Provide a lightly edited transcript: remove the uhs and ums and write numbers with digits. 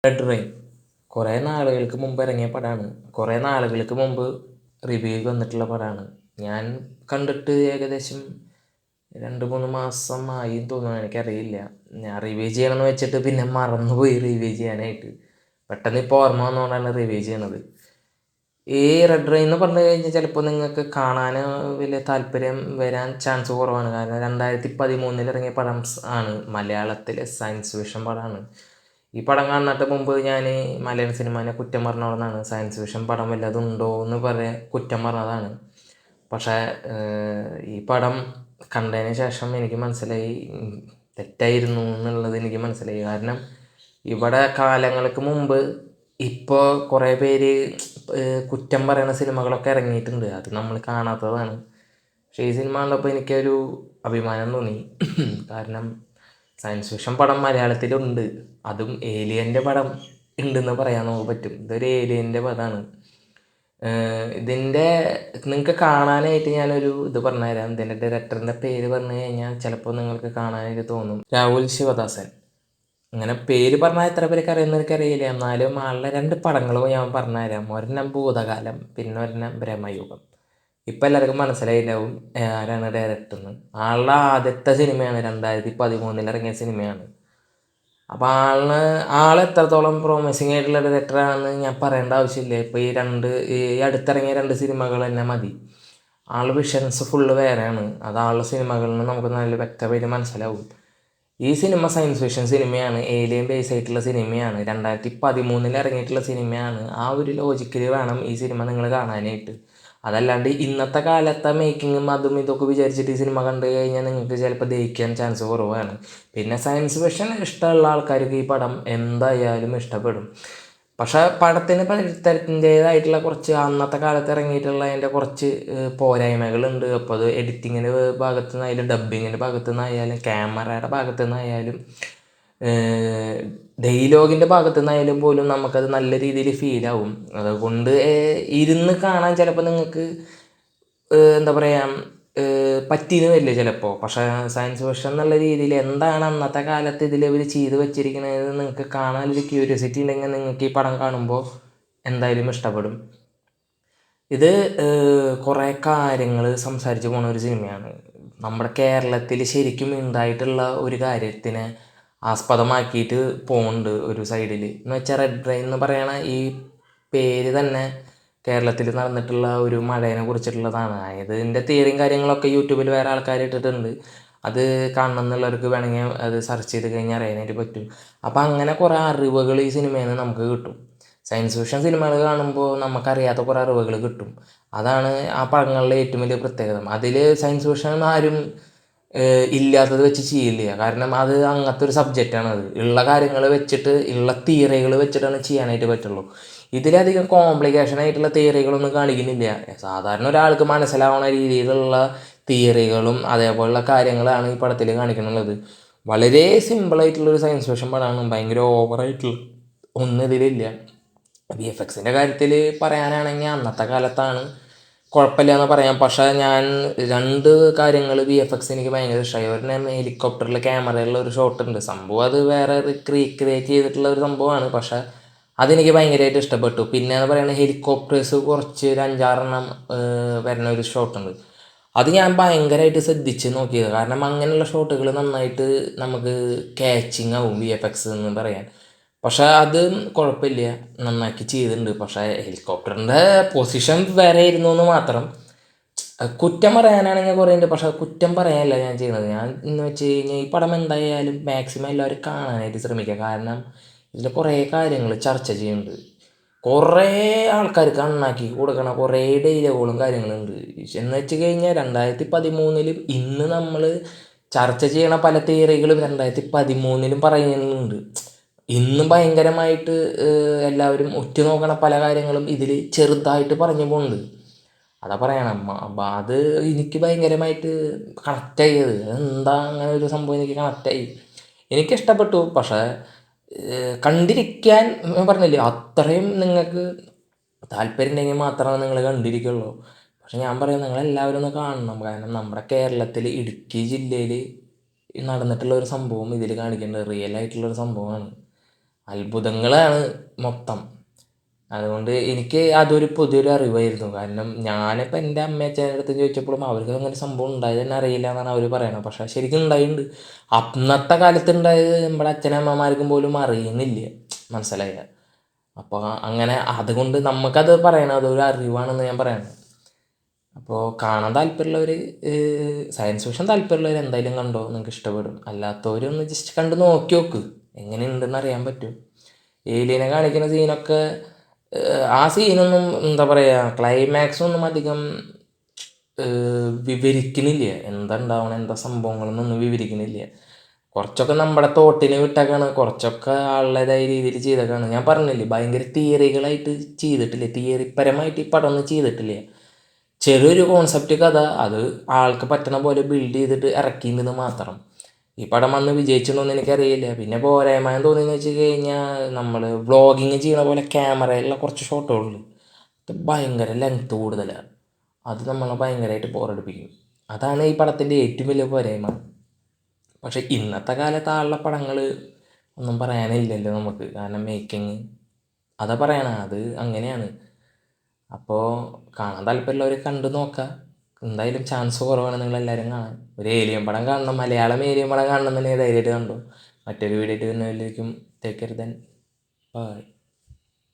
Red rain കുറേ നാളുകൾക്ക് മുമ്പ് ഇറങ്ങിയ പടമാണ്. കുറേ നാളുകൾക്ക് മുമ്പ് റിവ്യൂ വന്നിട്ടുള്ള പടമാണ്. ഞാൻ കണ്ടിട്ട് ഏകദേശം 2-3 മാസമായി തോന്നുന്നു, എനിക്കറിയില്ല. ഞാൻ റിവ്യൂ ചെയ്യണമെന്ന് വെച്ചിട്ട് പിന്നെ മറന്നുപോയി റിവ്യൂ ചെയ്യാനായിട്ട്. പെട്ടെന്ന് ഇപ്പോൾ ഓർമ്മ വന്നുകൊണ്ടാണ് റിവ്യൂ ചെയ്യണത്. ഈ റെഡ് റെയിൻ എന്ന് പറഞ്ഞു കഴിഞ്ഞാൽ ചിലപ്പോൾ നിങ്ങൾക്ക് കാണാൻ വലിയ താല്പര്യം വരാൻ ചാൻസ് കുറവാണ്. കാരണം 2013 ഇറങ്ങിയ പടം ആണ്. മലയാളത്തിലെ സയൻസ് ഫിക്ഷൻ പടമാണ്. ഈ പടം കാണുന്നിട്ട് മുമ്പ് ഞാൻ മലയാള സിനിമേനെ കുറ്റം പറഞ്ഞതാണ്. സയൻസ് ഫിക്ഷൻ പടം വല്ലതും ഉണ്ടോ എന്ന് കുറ്റം പറഞ്ഞതാണ്. പക്ഷേ ഈ പടം കണ്ടതിന് ശേഷം എനിക്ക് മനസ്സിലായി തെറ്റായിരുന്നു എന്നുള്ളത് എനിക്ക് മനസ്സിലായി. കാരണം ഇവിടെ കാലങ്ങൾക്ക് മുമ്പ് ഇപ്പോൾ കുറേ പേര് കുറ്റം പറയുന്ന സിനിമകളൊക്കെ ഇറങ്ങിയിട്ടുണ്ട്. അത് നമ്മൾ കാണാത്തതാണ്. പക്ഷേ ഈ സിനിമ കണ്ടപ്പോൾ എനിക്കൊരു അഭിമാനം തോന്നി. കാരണം സയൻസ് ഫിക്ഷൻ പടം മലയാളത്തിലുണ്ട്, അതും ഏലിയൻ്റെ പടം ഉണ്ടെന്ന് പറയാൻ നമുക്ക് പറ്റും. ഇതൊരു ഏലിയൻ്റെ പടമാണ്. ഇതിൻ്റെ നിങ്ങൾക്ക് കാണാനായിട്ട് ഞാനൊരു ഇത് പറഞ്ഞുതരാം. ഇതിൻ്റെ ഡയറക്ടറിൻ്റെ പേര് പറഞ്ഞു കഴിഞ്ഞാൽ ചിലപ്പോൾ നിങ്ങൾക്ക് കാണാനായിട്ട് തോന്നും, രാഹുൽ ശിവദാസൻ. അങ്ങനെ പേര് പറഞ്ഞാൽ എത്ര പേർക്ക് അറിയുന്ന എനിക്കറിയില്ല. എന്നാലും ആളുടെ 2 പടങ്ങളും ഞാൻ പറഞ്ഞുതരാം. ഒരെണ്ണം ഭൂതകാലം, പിന്നെ ഒരെണ്ണം ബ്രഹ്മയുഗം. ഇപ്പം എല്ലാവർക്കും മനസ്സിലായിട്ടുണ്ടാവും ആരാണ് ഡയറക്ടർ എന്ന്. ആളുടെ ആദ്യത്തെ സിനിമയാണ് 2013 ഇറങ്ങിയ സിനിമയാണ്. അപ്പോൾ ആൾ എത്രത്തോളം പ്രോമിസിങ് ആയിട്ടുള്ള ഡയറക്ടറാണെന്ന് ഞാൻ പറയേണ്ട ആവശ്യമില്ല. ഇപ്പോൾ ഈ അടുത്തിറങ്ങിയ 2 സിനിമകൾ തന്നെ മതി. വിഷൻസ് ഫുള്ള് വേറെയാണ്. അത് ആളുടെ സിനിമകളിൽ നിന്ന് നമുക്ക് നല്ല വ്യക്തമായിട്ട് മനസ്സിലാവും. ഈ സിനിമ സയൻസ് ഫിക്ഷൻ സിനിമയാണ്, ഏലിയൻ ബേസ് ആയിട്ടുള്ള സിനിമയാണ്, 2013 ഇറങ്ങിയിട്ടുള്ള സിനിമയാണ്. ആ ഒരു ലോജിക്കിൽ വേണം ഈ സിനിമ നിങ്ങൾ കാണാനായിട്ട്. അതല്ലാണ്ട് ഇന്നത്തെ കാലത്തെ മേക്കിങ്ങും അതും ഇതൊക്കെ വിചാരിച്ചിട്ട് ഈ സിനിമ കണ്ടു കഴിഞ്ഞാൽ നിങ്ങൾക്ക് ചിലപ്പോൾ ദഹിക്കാൻ ചാൻസ് കുറവാണ്. പിന്നെ സയൻസ് ഫിക്ഷൻ ഇഷ്ടമുള്ള ആൾക്കാർക്ക് ഈ പടം എന്തായാലും ഇഷ്ടപ്പെടും. പക്ഷേ പടത്തിന് തരത്തിൻ്റേതായിട്ടുള്ള കുറച്ച് അന്നത്തെ കാലത്ത് ഇറങ്ങിയിട്ടുള്ള അതിൻ്റെ കുറച്ച് പോരായ്മകളുണ്ട്. അപ്പോൾ അത് എഡിറ്റിങ്ങിൻ്റെ ഭാഗത്തു നിന്നായാലും ഡബ്ബിങ്ങിൻ്റെ ഭാഗത്തു നിന്നായാലും ക്യാമറയുടെ ഭാഗത്തു നിന്നായാലും ഡയലോഗിൻ്റെ ഭാഗത്തു നിന്നായാലും പോലും നമുക്കത് നല്ല രീതിയിൽ ഫീലാവും. അതുകൊണ്ട് ഇരുന്ന് കാണാൻ ചിലപ്പോൾ നിങ്ങൾക്ക് എന്താ പറയുക പറ്റിയെന്ന് വരില്ല ചിലപ്പോൾ. പക്ഷേ സയൻസ് ഫിക്ഷൻ എന്നുള്ള രീതിയിൽ എന്താണ് അന്നത്തെ കാലത്ത് ഇതിൽ ഇവർ ചെയ്ത് വെച്ചിരിക്കുന്നത് നിങ്ങൾക്ക് കാണാനൊരു ക്യൂരിയോസിറ്റി ഉണ്ടെങ്കിൽ നിങ്ങൾക്ക് ഈ പടം കാണുമ്പോൾ എന്തായാലും ഇഷ്ടപ്പെടും. ഇത് കുറേ കാര്യങ്ങൾ സംസാരിച്ച് പോകുന്ന ഒരു സിനിമയാണ്. നമ്മുടെ കേരളത്തിൽ ശരിക്കും ഉണ്ടായിട്ടുള്ള ഒരു കാര്യത്തിനെ ആസ്പദമാക്കിയിട്ട് പോകുന്നുണ്ട് ഒരു സൈഡിൽ. എന്ന് വെച്ചാൽ റെഡ് റെയിൻ എന്ന് പറയണ ഈ പേര് തന്നെ കേരളത്തിൽ നടന്നിട്ടുള്ള ഒരു മഴേനെ കുറിച്ചിട്ടുള്ളതാണ്. ഇതിൻ്റെ തിയറിയും കാര്യങ്ങളൊക്കെ യൂട്യൂബിൽ വേറെ ആൾക്കാർ ഇട്ടിട്ടുണ്ട്. അത് കാണണം എന്നുള്ളവർക്ക് വേണമെങ്കിൽ അത് സെർച്ച് ചെയ്ത് കഴിഞ്ഞാൽ അറിയാനായിട്ട് പറ്റും. അപ്പോൾ അങ്ങനെ കുറേ അറിവുകൾ ഈ സിനിമയിൽ നിന്ന് നമുക്ക് കിട്ടും. സയൻസ് ഫിക്ഷൻ സിനിമകൾ കാണുമ്പോൾ നമുക്കറിയാത്ത കുറേ അറിവുകൾ കിട്ടും. അതാണ് ആ പടങ്ങളിലെ ഏറ്റവും വലിയ പ്രത്യേകത. അതിൽ സയൻസ് ഫിക്ഷൻ ആരും ഇല്ലാത്തത് വെച്ച് ചെയ്യില്ല. കാരണം അത് അങ്ങനത്തെ ഒരു സബ്ജക്റ്റാണ്. അത് ഉള്ള കാര്യങ്ങൾ വെച്ചിട്ട് ഉള്ള തിയറികൾ വെച്ചിട്ടാണ് ചെയ്യാനായിട്ട് പറ്റുള്ളൂ. ഇതിലധികം കോംപ്ലിക്കേഷൻ ആയിട്ടുള്ള തിയറികളൊന്നും കാണിക്കുന്നില്ല. സാധാരണ ഒരാൾക്ക് മനസ്സിലാവുന്ന രീതിയിലുള്ള തിയറികളും അതേപോലുള്ള കാര്യങ്ങളാണ് ഈ പടത്തിൽ കാണിക്കുന്നുള്ളത്. വളരെ സിമ്പിളായിട്ടുള്ളൊരു സയൻസ് ഫിക്ഷൻ പടമാണ്. ഭയങ്കര ഓവറായിട്ടുള്ള ഒന്നും ഇതിലില്ല. VFXൻ്റെ കാര്യത്തിൽ പറയാനാണെങ്കിൽ അന്നത്തെ കാലത്താണ് കുഴപ്പമില്ല എന്ന് പറയാം. പക്ഷേ ഞാൻ 2 കാര്യങ്ങൾ VFX എനിക്ക് ഭയങ്കര ഇഷ്ടമായി. ഒരെണ്ണം ഹെലികോപ്റ്ററിൽ ക്യാമറയുള്ള ഒരു ഷോട്ട് ഉണ്ട്. സംഭവം അത് വേറെ റീക്രിയേറ്റ് ചെയ്തിട്ടുള്ള ഒരു സംഭവമാണ്. പക്ഷേ അതെനിക്ക് ഭയങ്കരമായിട്ട് ഇഷ്ടപ്പെട്ടു. പിന്നെ എന്ന് പറയുന്നത് ഹെലികോപ്റ്റേഴ്സ് കുറച്ച് ഒരു 5-6 വരുന്ന ഒരു ഷോട്ടുണ്ട്. അത് ഞാൻ ഭയങ്കരമായിട്ട് ശ്രദ്ധിച്ച് നോക്കിയത്. കാരണം അങ്ങനെയുള്ള ഷോട്ടുകൾ നന്നായിട്ട് നമുക്ക് ക്യാച്ചിങ് ആവും VFX എന്ന് പറയാൻ. പക്ഷേ അത് കുഴപ്പമില്ല, നന്നാക്കി ചെയ്തിട്ടുണ്ട്. പക്ഷേ ഹെലികോപ്റ്ററിൻ്റെ പൊസിഷൻ വേറെ ആയിരുന്നു എന്ന് മാത്രം. കുറ്റം പറയാനാണെങ്കിൽ കുറേ ഉണ്ട്. പക്ഷേ കുറ്റം പറയാനല്ല ഞാൻ ചെയ്യുന്നത്. ഞാൻ എന്ന് വെച്ച് കഴിഞ്ഞാൽ ഈ പടം എന്തായാലും മാക്സിമം എല്ലാവരും കാണാനായിട്ട് ശ്രമിക്കുക. കാരണം ഇതിൽ കുറേ കാര്യങ്ങൾ ചർച്ച ചെയ്യുന്നുണ്ട്. കുറേ ആൾക്കാർക്ക് കണ്ണാക്കി കൊടുക്കണ കുറേ ഡയലോഗുകളും കാര്യങ്ങളുണ്ട്. എന്ന് വെച്ച് കഴിഞ്ഞാൽ 2013 ഇന്ന് നമ്മൾ ചർച്ച ചെയ്യണ പല തിയറികളും 2013 പറയുന്നുണ്ട്. ഇന്നും ഭയങ്കരമായിട്ട് എല്ലാവരും ഉറ്റുനോക്കണ പല കാര്യങ്ങളും ഇതിൽ ചെറുതായിട്ട് പറഞ്ഞു പോകുന്നുണ്ട്. അതാ പറയണം. അപ്പം അത് എനിക്ക് ഭയങ്കരമായിട്ട് കണക്റ്റായത്. എന്താ അങ്ങനെ ഒരു സംഭവം എനിക്ക് കണക്റ്റായി, എനിക്കിഷ്ടപ്പെട്ടു. പക്ഷേ കണ്ടിരിക്കാൻ പറഞ്ഞില്ലേ, അത്രയും നിങ്ങൾക്ക് താല്പര്യം ഉണ്ടെങ്കിൽ മാത്രമേ നിങ്ങൾ കണ്ടിരിക്കുള്ളൂ. പക്ഷെ ഞാൻ പറയാം, നിങ്ങളെല്ലാവരും ഒന്ന് കാണണം. കാരണം നമ്മുടെ കേരളത്തിൽ ഇടുക്കി ജില്ലയിൽ നടന്നിട്ടുള്ള ഒരു സംഭവം ഇതിൽ കാണിക്കേണ്ടത് റിയൽ ആയിട്ടുള്ളൊരു സംഭവമാണ്. അത്ഭുതങ്ങളാണ് മൊത്തം. അതുകൊണ്ട് എനിക്ക് അതൊരു പുതിയൊരു അറിവായിരുന്നു. കാരണം ഞാനിപ്പോൾ എൻ്റെ അമ്മയച്ഛൻ്റെ അടുത്ത് ചോദിച്ചപ്പോഴും അവർക്ക് അങ്ങനെ സംഭവം ഉണ്ടായത് തന്നെ അറിയില്ല എന്നാണ് അവർ പറയണത്. പക്ഷേ ശരിക്കും ഉണ്ടായിട്ടുണ്ട്. അന്നത്തെ കാലത്ത് ഉണ്ടായത് നമ്മുടെ അച്ഛനമ്മമാർക്കും പോലും അറിയുന്നില്ല. മനസ്സിലായില്ല. അപ്പോൾ അങ്ങനെ അതുകൊണ്ട് നമുക്കത് പറയണത് അതൊരു അറിവാണെന്ന് ഞാൻ പറയണം. അപ്പോൾ കാണാൻ താല്പര്യമുള്ളവർ, സയൻസ് ഫിക്ഷൻ താല്പര്യമുള്ളവർ എന്തായാലും കണ്ടോ, നിങ്ങൾക്ക് ഇഷ്ടപ്പെടും. അല്ലാത്തവരൊന്ന് ജസ്റ്റ് കണ്ട് നോക്കി നോക്ക്, എങ്ങനെയുണ്ടെന്ന് അറിയാൻ പറ്റും. ഏലിയനെ കാണിക്കുന്ന സീനൊക്കെ, ആ സീനൊന്നും എന്താ പറയുക, ക്ലൈമാക്സ് ഒന്നും അധികം വിവരിക്കണില്ല. എന്താ ഉണ്ടാവണം, എന്താ സംഭവങ്ങളൊന്നും വിവരിക്കണില്ല. കുറച്ചൊക്കെ നമ്മുടെ തോട്ടിന് വിട്ടേക്കാണ്, കുറച്ചൊക്കെ ആളുടേതായ രീതിയിൽ ചെയ്തേക്കാണ്. ഞാൻ പറഞ്ഞില്ലേ, ഭയങ്കര തിയറികളായിട്ട് ചെയ്തിട്ടില്ല, തിയറിപരമായിട്ട് ഈ പടം ഒന്നും ചെയ്തിട്ടില്ല. ചെറിയൊരു കോൺസെപ്റ്റ് കഥ അത് ആൾക്ക് പറ്റണ പോലെ ബിൽഡ് ചെയ്തിട്ട് ഇറക്കിയെന്ന് മാത്രം. ഈ പടം വന്ന് വിജയിച്ചിട്ടുണ്ടോയെന്ന് എനിക്കറിയില്ല. പിന്നെ പോരായ്മ തോന്നിയെന്ന് വെച്ച് കഴിഞ്ഞാൽ, നമ്മൾ വ്ളോഗിങ് ചെയ്യണ പോലെ ക്യാമറയിലുള്ള കുറച്ച് ഷോട്ടുകളുണ്ട്, അത് ഭയങ്കര ലെങ്ത്ത് കൂടുതലാണ്. അത് നമ്മളെ ഭയങ്കരമായിട്ട് ബോറടിപ്പിക്കും. അതാണ് ഈ പടത്തിൻ്റെ ഏറ്റവും വലിയ പോരായ്മ. പക്ഷേ ഇന്നത്തെ കാലത്ത് ആളുടെ പടങ്ങൾ ഒന്നും പറയാനില്ലല്ലോ നമുക്ക്. കാരണം മേക്കിങ് അതാ പറയണ, അത് അങ്ങനെയാണ്. അപ്പോൾ കാണാൻ താല്പര്യമുള്ളവർ കണ്ടു നോക്കാം. എന്തായാലും ചാൻസ് കുറവാണ് നിങ്ങളെല്ലാവരും കാണാൻ. ഒരു ഏലിയൻ പടം കാണണം, മലയാളം ഏലിയൻ പടം കാണണം എന്നുണ്ടെങ്കിൽ ധൈര്യമായിട്ട് കണ്ടു. മറ്റൊരു വീഡിയോ ആയിട്ട് വരുന്നതിലേക്കും ടേക്ക് കെയർ ദെൻ ബൈ.